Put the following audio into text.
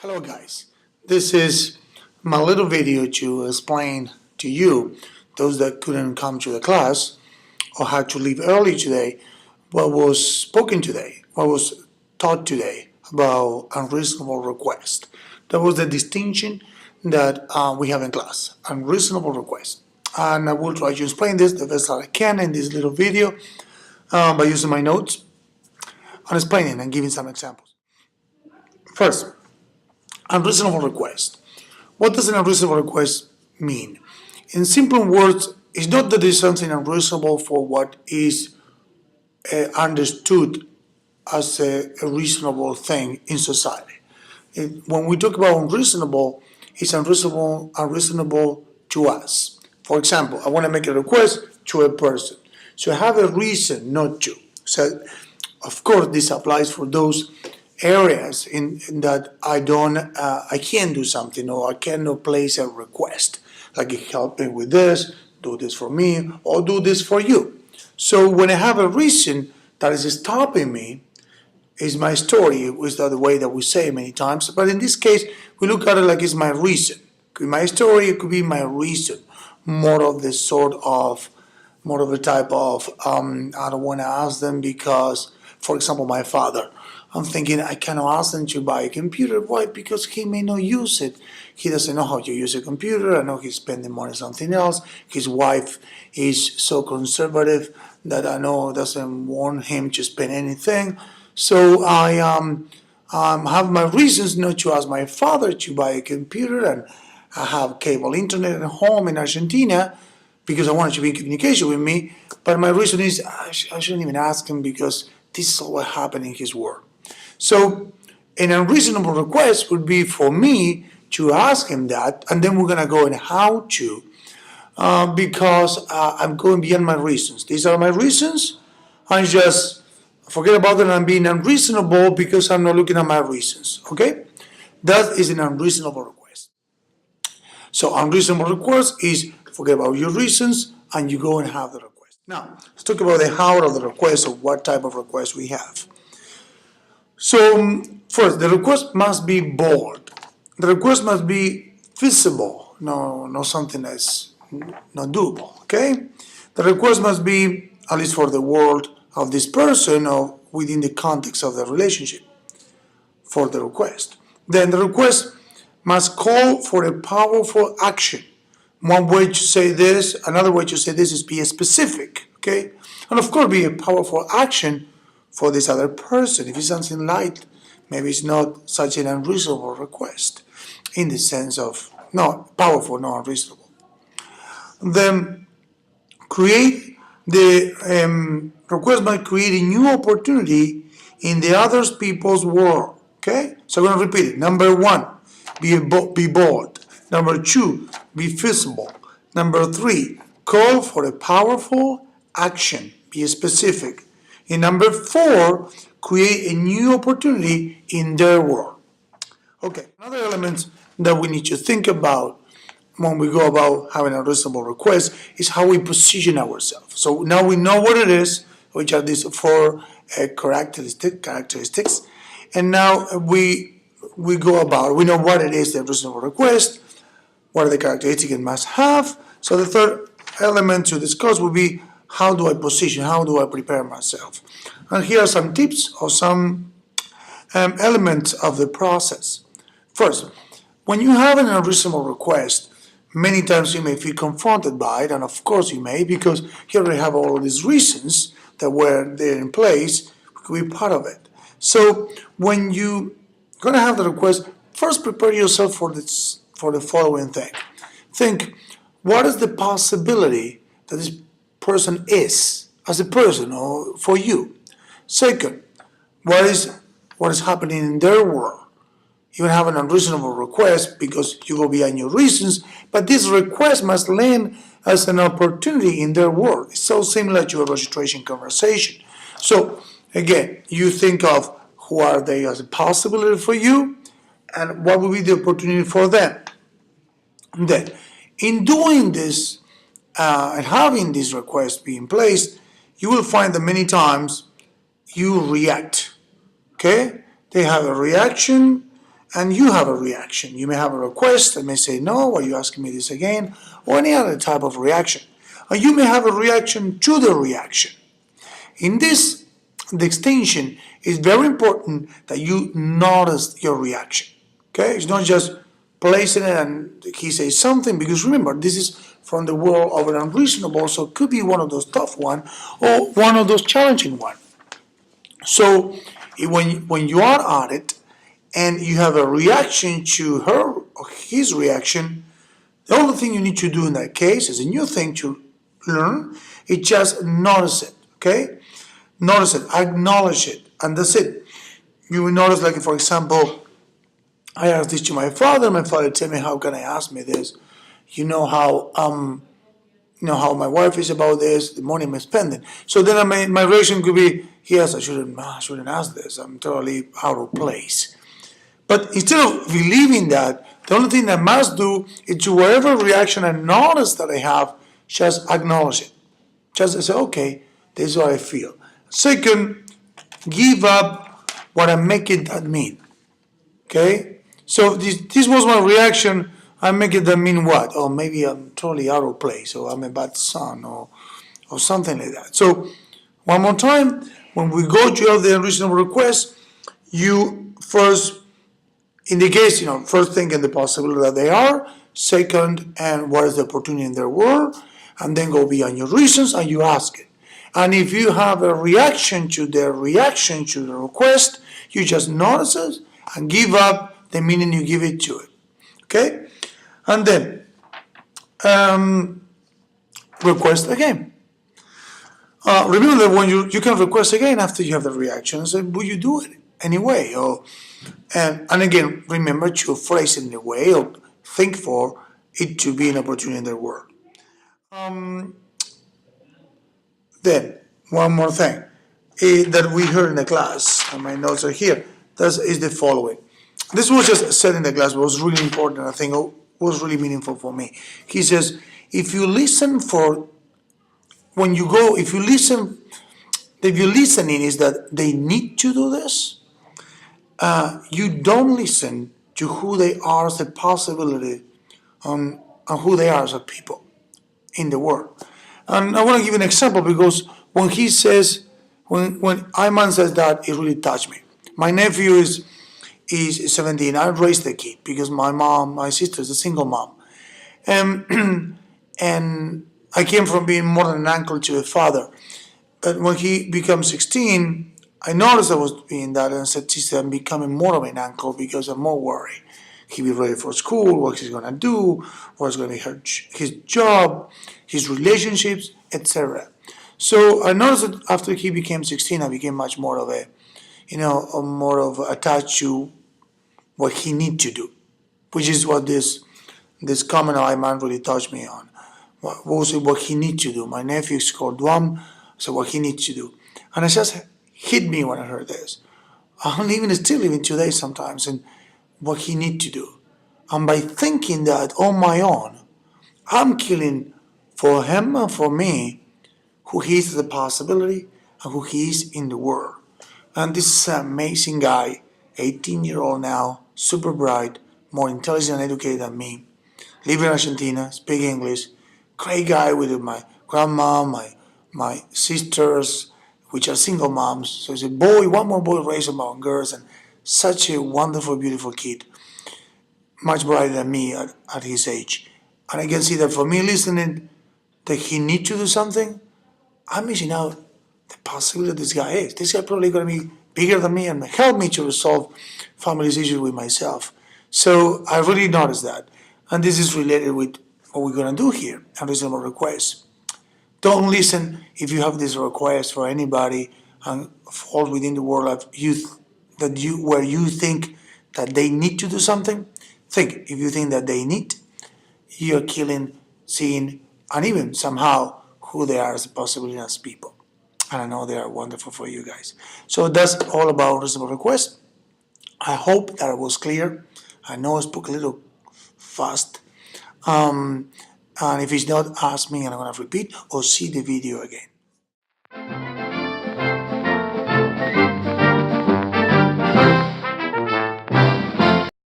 Hello guys, this is my little video to explain to you, those that couldn't come to the class or had to leave early today, what was spoken today, what was taught today about unreasonable request. That was the distinction that we have in class, unreasonable request. And I will try to explain this the best that I can in this little video by using my notes and explaining and giving some examples. First, unreasonable request. What does an unreasonable request mean? In simple words, it's not that there's something unreasonable for what is understood as a reasonable thing in society. When we talk about unreasonable, it's unreasonable to us. For example, I want to make a request to a person. So I have a reason not to. So, of course, this applies for those areas in that I can't do something or I cannot place a request, like help me with this, do this for me, or do this for you. So when I have a reason that is stopping me, is my story, is the way that we say many times. But in this case, we look at it like it's my reason. It could be my story, it could be my reason. More of the type of, I don't want to ask them because, for example, my father. I'm thinking I cannot ask him to buy a computer. Why? Because he may not use it. He doesn't know how to use a computer. I know he's spending money on something else. His wife is so conservative that I know doesn't want him to spend anything. So I have my reasons not to ask my father to buy a computer, and I have cable internet at home in Argentina because I want to be in communication with me. But my reason is I shouldn't even ask him because this is all what happened in his world. So an unreasonable request would be for me to ask him that, and then we're going to go in how to, because I'm going beyond my reasons. These are my reasons. I just forget about them. I'm being unreasonable because I'm not looking at my reasons. Okay? That is an unreasonable request. So unreasonable request is forget about your reasons and you go and have the request. Now, let's talk about the how of the request, or what type of request we have. So first, the request must be bold. The request must be feasible, no something that's not doable. Okay, the request must be, at least for the world of this person, or within the context of the relationship for the request. Then the request must call for a powerful action. One way to say this, another way to say this is be specific. Okay, and of course be a powerful action for this other person. If it's something light, maybe it's not such an unreasonable request in the sense of not powerful, not unreasonable. Then create the request might create a new opportunity in the other people's world. Okay, so I'm going to repeat it. Number one, be bold. Number two, be feasible. Number three, call for a powerful action. Be specific. And number four, create a new opportunity in their world. Okay, another element that we need to think about when we go about having a reasonable request is how we position ourselves. So now we know what it is, which are these four characteristics, and now we go about, we know what it is, the reasonable request, what are the characteristics it must have. So the third element to discuss will be how do I position, how do I prepare myself? And here are some tips or some elements of the process. First, when you have an unreasonable request, many times you may feel confronted by it, and of course you may, because you already have all of these reasons that were there in place, could be part of it. So when you're going to have the request, first prepare yourself for the following thing. Think, what is the possibility that this person is as a person or for you? Second, what is happening in their world? You can have an unreasonable request because you go beyond your reasons, but this request must land as an opportunity in their world. It's so similar to a registration conversation. So again, you think of who are they as a possibility for you and what will be the opportunity for them. And then, in doing this and having this request being placed, you will find that many times you react. Okay? They have a reaction, and you have a reaction. You may have a request and may say, no, are you asking me this again? Or any other type of reaction. Or you may have a reaction to the reaction. In this, the extension is very important that you notice your reaction. Okay? It's not just placing it and he says something, because remember, this is from the world of an unreasonable, so it could be one of those tough one or one of those challenging one. So when you are at it and you have a reaction to her or his reaction, the only thing you need to do in that case is a new thing to learn. It's just notice it, okay? Notice it, acknowledge it, and that's it. You will notice, like for example, I asked this to my father. My father tell me, "How can I ask me this? You know how my wife is about this, the money I'm spending." So then my reaction could be, "Yes, I shouldn't ask this. I'm totally out of place." But instead of believing that, the only thing I must do is to whatever reaction I notice that I have, just acknowledge it. Just say, okay, this is what I feel. Second, give up what I'm making that mean. Okay? So this was my reaction. I make it that mean what? Oh, maybe I'm totally out of place, or I'm a bad son, or something like that. So one more time, when we go to the unreasonable request, you first indicate, first think in the possibility that they are, second, and what is the opportunity in their world, and then go beyond your reasons and you ask it. And if you have a reaction to the request, you just notice it and give up the meaning you give it to it. Okay? And then request again. Remember that when you can request again after you have the reaction and say, will you do it anyway? And again, remember to phrase it in a way or think for it to be an opportunity in their world. Then, one more thing that we heard in the class, and my notes are here, that is the following. This was just said in the class, but was really important, I think it was really meaningful for me. He says, if you listen for, when you go, if your listening is that they need to do this, you don't listen to who they are as a possibility on who they are as a people in the world. And I want to give an example because when he says, when Ayman says that, it really touched me. My nephew is 17. I raised the kid because my sister is a single mom. And I came from being more than an uncle to a father. But when he becomes 16, I noticed I was being that and said, sister, I'm becoming more of an uncle because I'm more worried. He'll be ready for school, what he's going to do, what's going to be his job, his relationships, etc. So I noticed that after he became 16, I became much more of more of attached to what he need to do, which is what this comment I man really touched me on. What he need to do. My nephew is called Duam, so what he needs to do. And it just hit me when I heard this. I'm still living today sometimes, and what he need to do. And by thinking that on my own, I'm killing for him and for me who he is as a possibility and who he is in the world. And this is an amazing guy, 18-year-old now, super bright, more intelligent and educated than me, live in Argentina, speak English, great guy with my grandma, my sisters, which are single moms. So he's a boy, one more boy raised among girls, and such a wonderful, beautiful kid, much brighter than me at his age. And I can see that for me listening that he needs to do something, I'm missing out the possibility this guy is. This guy probably going to be bigger than me and help me to resolve family's issues with myself. So I really noticed that. And this is related with what we're going to do here, unreasonable requests. Don't listen if you have this request for anybody and fall within the world of youth where you think that they need to do something. Think if you think that they need, you're killing, seeing, and even somehow who they are as a possibility as people. And I know they are wonderful for you guys. So that's all about reasonable requests. I hope that it was clear. I know I spoke a little fast. And if it's not, ask me and I'm going to repeat or see the video again.